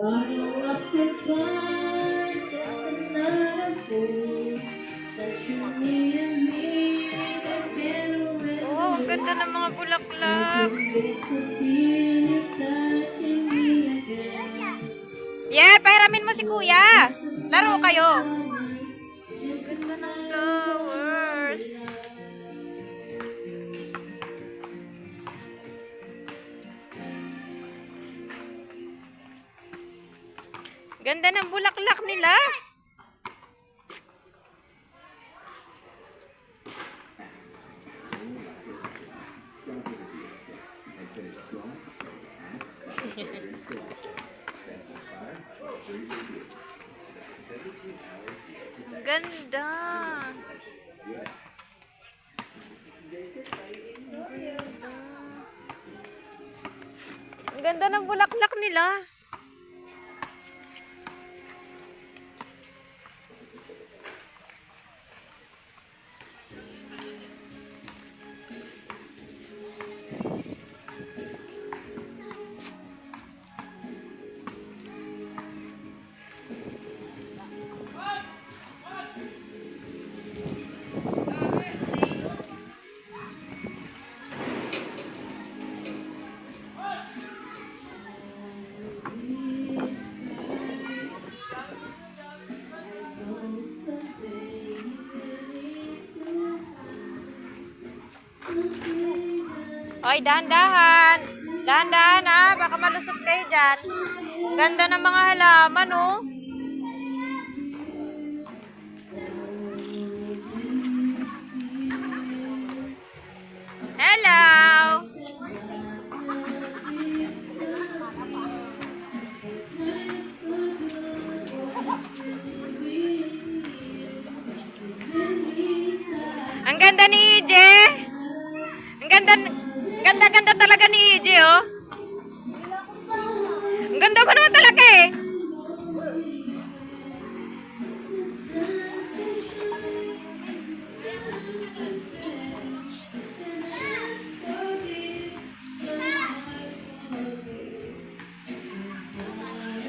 One lost its one, just another fool. Touching me and me, that get away. Oh, ang ganda ng mga bulaklak. Wait to feel you touching me again. Yeah, pahiramin mo si kuya. Laro kayo. Ganda ng flowers. Ganda ng bulaklak nila. Ganda. Ang ganda ng bulaklak nila. Oy, dahan-dahan. Dahan-dahan ha, baka malusog kayo dyan. Ganda ng mga halaman, oh. Hello! Ang ganda ni EJ. Ang ganda talaga ni EJ, oh. Ang ganda mo naman talaga.